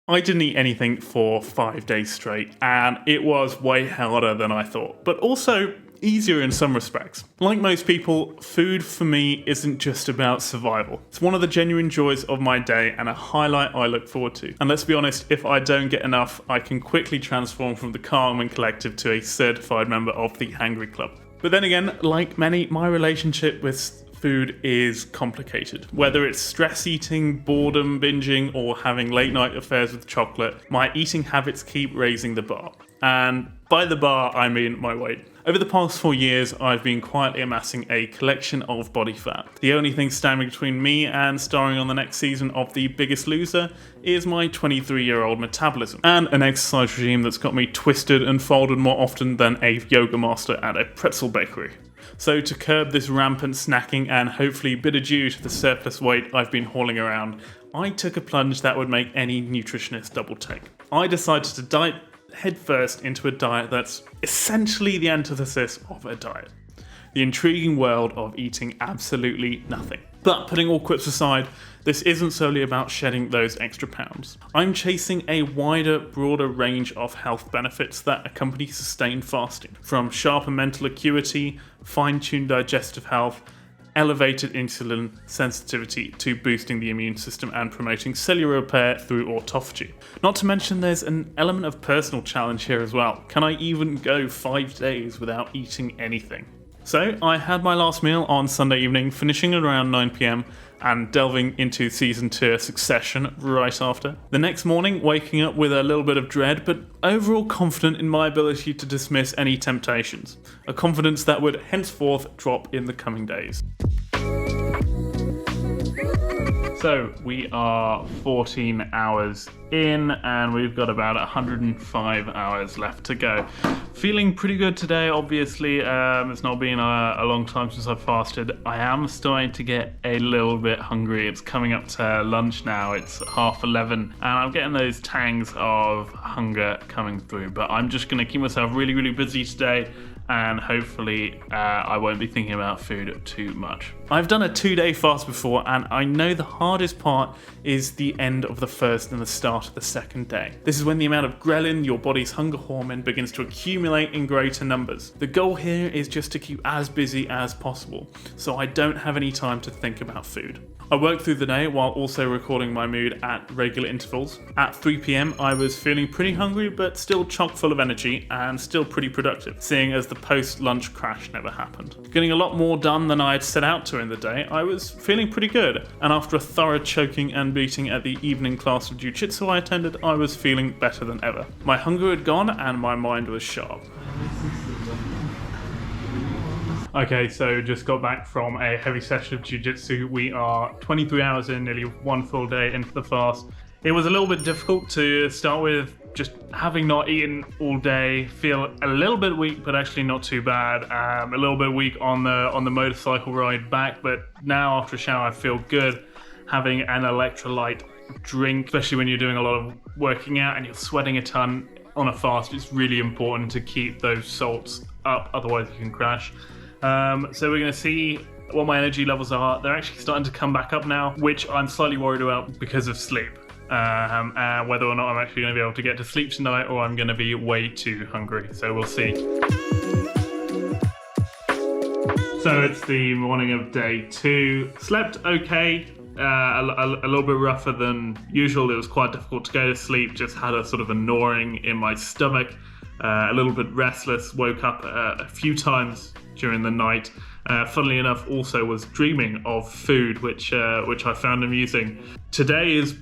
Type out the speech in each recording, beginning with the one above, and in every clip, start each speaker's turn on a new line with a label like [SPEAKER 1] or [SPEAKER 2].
[SPEAKER 1] I didn't eat anything for 5 days straight, and it was way harder than I thought, but also easier in some respects. Like most people, food for me isn't just about survival. It's one of the genuine joys of my day and a highlight I look forward to. And let's be honest, if I don't get enough, I can quickly transform from the calm and collective to a certified member of the Hangry Club. But then again, like many, my relationship with food is complicated. Whether it's stress eating, boredom, binging, or having late night affairs with chocolate, my eating habits keep raising the bar. And by the bar, I mean my weight. Over the past 4 years, I've been quietly amassing a collection of body fat. The only thing standing between me and starring on the next season of The Biggest Loser is my 23-year-old metabolism, and an exercise regime that's got me twisted and folded more often than a yoga master at a pretzel bakery. So to curb this rampant snacking and hopefully bid adieu to the surplus weight I've been hauling around, I took a plunge that would make any nutritionist double take. I decided to dive headfirst into a diet that's essentially the antithesis of a diet. The intriguing world of eating absolutely nothing. But putting all quips aside, this isn't solely about shedding those extra pounds. I'm chasing a wider, broader range of health benefits that accompany sustained fasting, from sharper mental acuity, fine-tuned digestive health, elevated insulin sensitivity to boosting the immune system and promoting cellular repair through autophagy. Not to mention there's an element of personal challenge here as well. Can I even go 5 days without eating anything? So I had my last meal on Sunday evening, finishing at around 9 PM and delving into season 2 Succession right after. The next morning, waking up with a little bit of dread, but overall confident in my ability to dismiss any temptations. A confidence that would henceforth drop in the coming days. So we are 14 hours in and we've got about 105 hours left to go. Feeling pretty good today, obviously. It's not been a long time since I've fasted. I am starting to get a little bit hungry. It's coming up to lunch now. It's 11:30 and I'm getting those tangs of hunger coming through. But I'm just going to keep myself really, really busy today, and hopefully I won't be thinking about food too much. I've done a 2-day fast before, and I know the hardest part is the end of the first and the start of the second day. This is when the amount of ghrelin, your body's hunger hormone, begins to accumulate in greater numbers. The goal here is just to keep as busy as possible, so I don't have any time to think about food. I worked through the day while also recording my mood at regular intervals. At 3 PM, I was feeling pretty hungry, but still chock full of energy and still pretty productive, seeing as the post-lunch crash never happened. Getting a lot more done than I had set out to in the day, I was feeling pretty good, and after a thorough choking and beating at the evening class of jiu-jitsu I attended, I was feeling better than ever. My hunger had gone and my mind was sharp. Okay, so just got back from a heavy session of jiu-jitsu. We are 23 hours in, nearly one full day into the fast. It was a little bit difficult to start with, just having not eaten all day, feel a little bit weak, but actually not too bad. A little bit weak on the motorcycle ride back, but now after a shower I feel good. Having an electrolyte drink, especially when you're doing a lot of working out and you're sweating a ton on a fast, it's really important to keep those salts up, otherwise you can crash. So we're going to see what my energy levels are. They're actually starting to come back up now, which I'm slightly worried about because of sleep. Whether or not I'm actually going to be able to get to sleep tonight or I'm going to be way too hungry. So we'll see. So it's the morning of day 2. Slept okay. A little bit rougher than usual. It was quite difficult to go to sleep. Just had a sort of a gnawing in my stomach. A little bit restless. Woke up a few times during the night. Funnily enough, also was dreaming of food, which I found amusing. Today is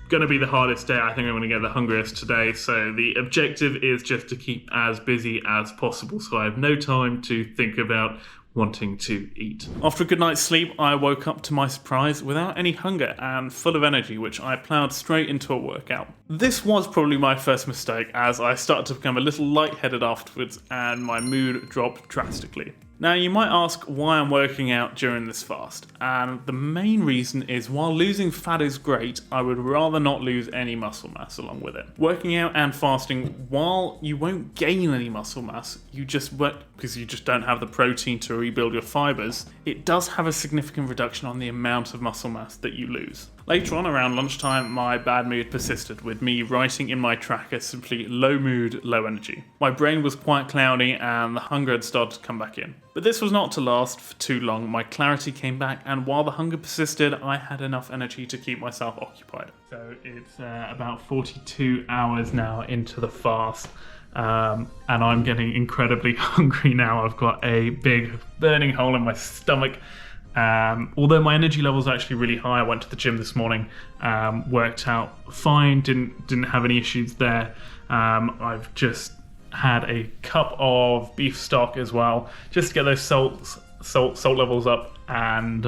[SPEAKER 1] going to be the hardest day. I think I'm going to get the hungriest today. So the objective is just to keep as busy as possible, so I have no time to think about wanting to eat. After a good night's sleep, I woke up to my surprise without any hunger and full of energy, which I ploughed straight into a workout. This was probably my first mistake, as I started to become a little lightheaded afterwards and my mood dropped drastically. Now you might ask why I'm working out during this fast, and the main reason is while losing fat is great, I would rather not lose any muscle mass along with it. Working out and fasting, while you won't gain any muscle mass, you just won't, because you just don't have the protein to rebuild your fibers, it does have a significant reduction on the amount of muscle mass that you lose. Later on, around lunchtime, my bad mood persisted, with me writing in my tracker simply low mood, low energy. My brain was quite cloudy and the hunger had started to come back in. But this was not to last for too long. My clarity came back, and while the hunger persisted, I had enough energy to keep myself occupied. So it's about 42 hours now into the fast. And I'm getting incredibly hungry now. I've got a big burning hole in my stomach. Although my energy level's actually really high, I went to the gym this morning, worked out fine, didn't have any issues there. I've just had a cup of beef stock as well, just to get those salt levels up, and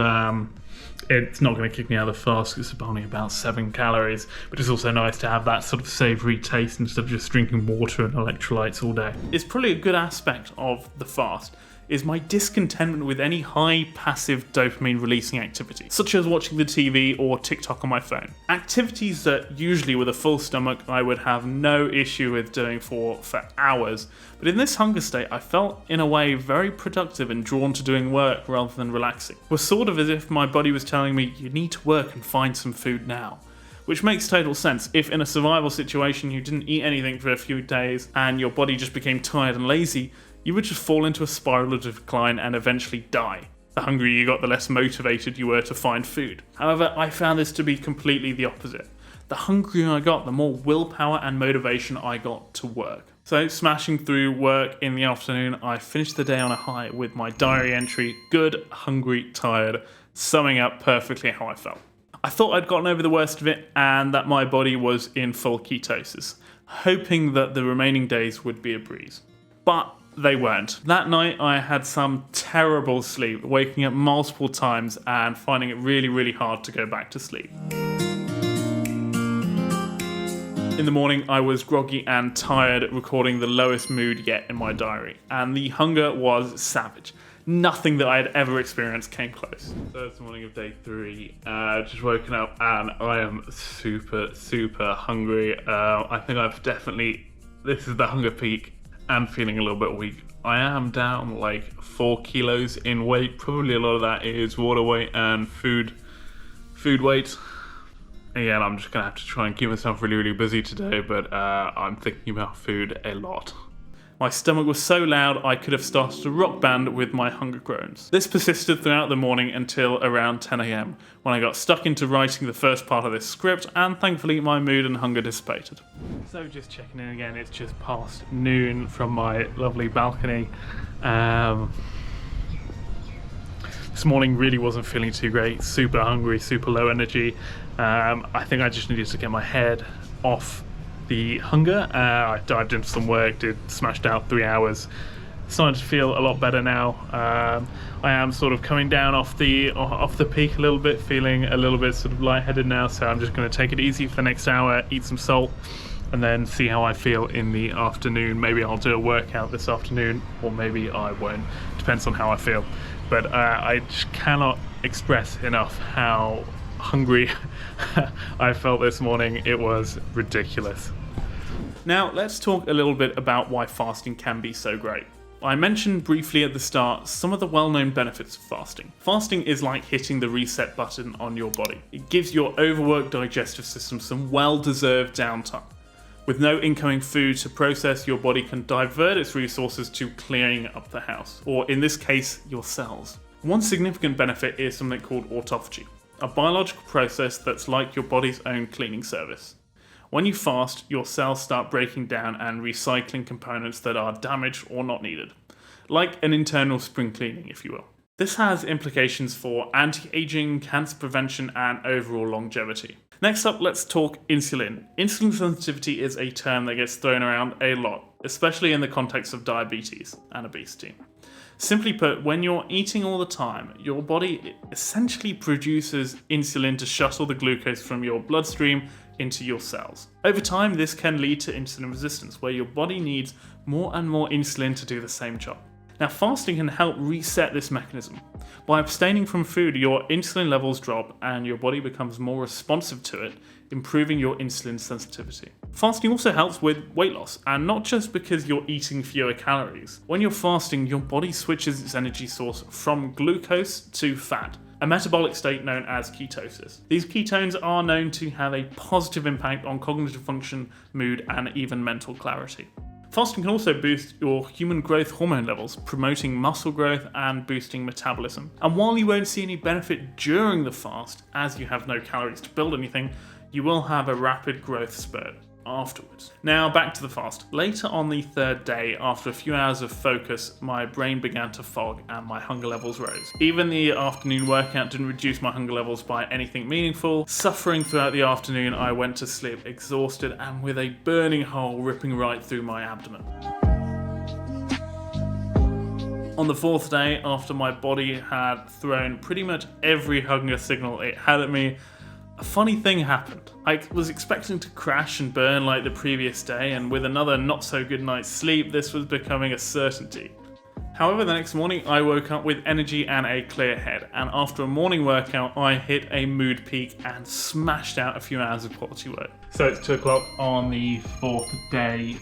[SPEAKER 1] it's not going to kick me out of the fast because it's only about 7 calories, but it's also nice to have that sort of savoury taste instead of just drinking water and electrolytes all day. It's probably a good aspect of the fast is my discontentment with any high passive dopamine releasing activity, such as watching the TV or TikTok on my phone. Activities that usually with a full stomach I would have no issue with doing for hours, but in this hunger state I felt in a way very productive and drawn to doing work rather than relaxing. It was sort of as if my body was telling me, you need to work and find some food now. Which makes total sense. If in a survival situation you didn't eat anything for a few days and your body just became tired and lazy, you would just fall into a spiral of decline and eventually die. The hungrier you got, the less motivated you were to find food. However, I found this to be completely the opposite. The hungrier I got, the more willpower and motivation I got to work. So, smashing through work in the afternoon, I finished the day on a high with my diary entry, good, hungry, tired, summing up perfectly how I felt. I thought I'd gotten over the worst of it and that my body was in full ketosis, hoping that the remaining days would be a breeze. But they weren't. That night I had some terrible sleep, waking up multiple times and finding it really, really hard to go back to sleep. In the morning I was groggy and tired, recording the lowest mood yet in my diary, and the hunger was savage. Nothing that I had ever experienced came close. First morning of day 3, just woken up and I am super, super hungry. I think this is the hunger peak and feeling a little bit weak. I am down like 4 kilos in weight. Probably a lot of that is water weight and food weight. Again, I'm just gonna have to try and keep myself really, really busy today, but I'm thinking about food a lot. My stomach was so loud I could have started a rock band with my hunger groans. This persisted throughout the morning until around 10 AM, when I got stuck into writing the first part of this script, and thankfully my mood and hunger dissipated. So just checking in again, it's just past noon from my lovely balcony. This morning really wasn't feeling too great, super hungry, super low energy. I think I just needed to get my head off the hunger. I dived into some work, smashed out 3 hours. Starting to feel a lot better now. I am sort of coming down off the peak a little bit, feeling a little bit sort of lightheaded now, so I'm just going to take it easy for the next hour, eat some salt, and then see how I feel in the afternoon. Maybe I'll do a workout this afternoon, or maybe I won't. Depends on how I feel. But I just cannot express enough how hungry I felt this morning. It was ridiculous. Now let's talk a little bit about why fasting can be so great. I mentioned briefly at the start some of the well-known benefits of fasting. Fasting is like hitting the reset button on your body. It gives your overworked digestive system some well-deserved downtime. With no incoming food to process, your body can divert its resources to clearing up the house, or in this case, your cells. One significant benefit is something called autophagy, a biological process that's like your body's own cleaning service. When you fast, your cells start breaking down and recycling components that are damaged or not needed, like an internal spring cleaning, if you will. This has implications for anti-aging, cancer prevention, and overall longevity. Next up, let's talk insulin. Insulin sensitivity is a term that gets thrown around a lot, especially in the context of diabetes and obesity. Simply put, when you're eating all the time, your body essentially produces insulin to shuttle the glucose from your bloodstream into your cells. Over time, this can lead to insulin resistance, where your body needs more and more insulin to do the same job. Now, fasting can help reset this mechanism. By abstaining from food, your insulin levels drop and your body becomes more responsive to it, improving your insulin sensitivity. Fasting also helps with weight loss, and not just because you're eating fewer calories. When you're fasting, your body switches its energy source from glucose to fat, a metabolic state known as ketosis. These ketones are known to have a positive impact on cognitive function, mood, and even mental clarity. Fasting can also boost your human growth hormone levels, promoting muscle growth and boosting metabolism. And while you won't see any benefit during the fast, as you have no calories to build anything, you will have a rapid growth spurt afterwards. Now back to the fast. Later on the third day, after a few hours of focus, my brain began to fog and my hunger levels rose. Even the afternoon workout didn't reduce my hunger levels by anything meaningful. Suffering throughout the afternoon, I went to sleep exhausted and with a burning hole ripping right through my abdomen. On the fourth day, after my body had thrown pretty much every hunger signal it had at me, a funny thing happened. I was expecting to crash and burn like the previous day, and with another not so good night's sleep, this was becoming a certainty. However, the next morning I woke up with energy and a clear head, and after a morning workout I hit a mood peak and smashed out a few hours of quality work. So it's 2 o'clock on the fourth day.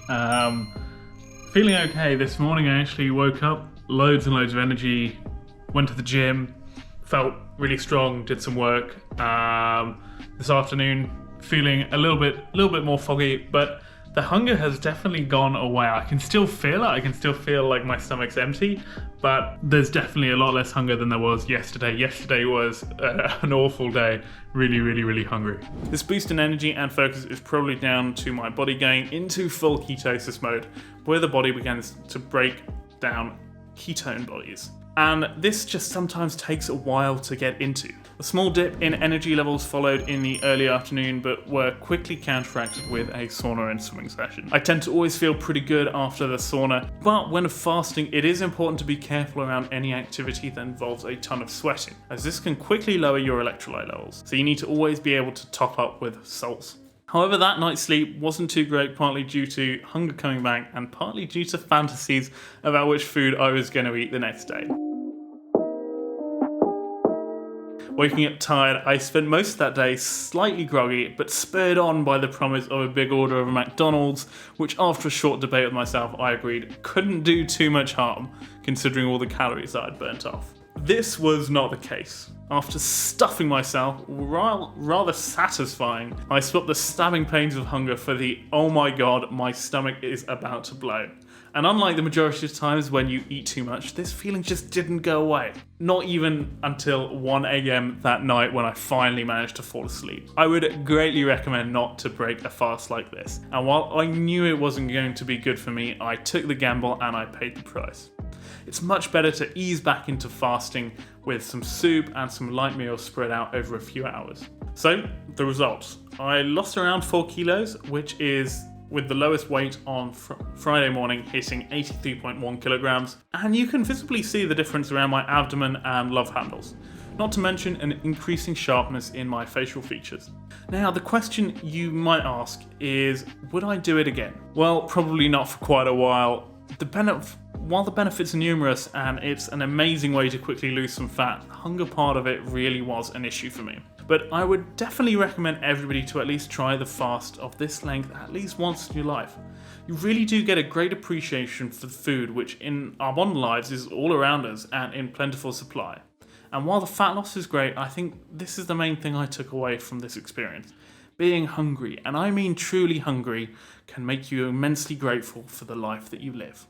[SPEAKER 1] Feeling okay. This morning I actually woke up, loads and loads of energy, went to the gym, felt really strong, did some work. This afternoon, feeling a little bit more foggy, but the hunger has definitely gone away. I can still feel it. I can still feel like my stomach's empty, but there's definitely a lot less hunger than there was yesterday. Yesterday was an awful day. Really hungry. This boost in energy and focus is probably down to my body going into full ketosis mode, where the body begins to break down ketone bodies. And this just sometimes takes a while to get into. A small dip in energy levels followed in the early afternoon, but were quickly counteracted with a sauna and swimming session. I tend to always feel pretty good after the sauna, but when fasting, it is important to be careful around any activity that involves a ton of sweating, as this can quickly lower your electrolyte levels. So you need to always be able to top up with salts. However, that night's sleep wasn't too great, partly due to hunger coming back and partly due to fantasies about which food I was going to eat the next day. Waking up tired, I spent most of that day slightly groggy, but spurred on by the promise of a big order of a McDonald's, which after a short debate with myself, I agreed couldn't do too much harm, considering all the calories I'd burnt off. This was not the case. After stuffing myself, rather satisfying, I swapped the stabbing pains of hunger for the "oh my god, my stomach is about to blow." And unlike the majority of times when you eat too much, this feeling just didn't go away. Not even until 1 a.m. that night when I finally managed to fall asleep. I would greatly recommend not to break a fast like this. And while I knew it wasn't going to be good for me, I took the gamble and I paid the price. It's much better to ease back into fasting with some soup and some light meals spread out over a few hours. So, the results. I lost around 4 kilos, which is with the lowest weight on Friday morning hitting 83.1 kilograms, and you can visibly see the difference around my abdomen and love handles, not to mention an increasing sharpness in my facial features. Now, the question you might ask is, would I do it again? Well, probably not for quite a while. While the benefits are numerous and it's an amazing way to quickly lose some fat, the hunger part of it really was an issue for me. But I would definitely recommend everybody to at least try the fast of this length at least once in your life. You really do get a great appreciation for the food, which in our modern lives is all around us and in plentiful supply. And while the fat loss is great, I think this is the main thing I took away from this experience. Being hungry, and I mean truly hungry, can make you immensely grateful for the life that you live.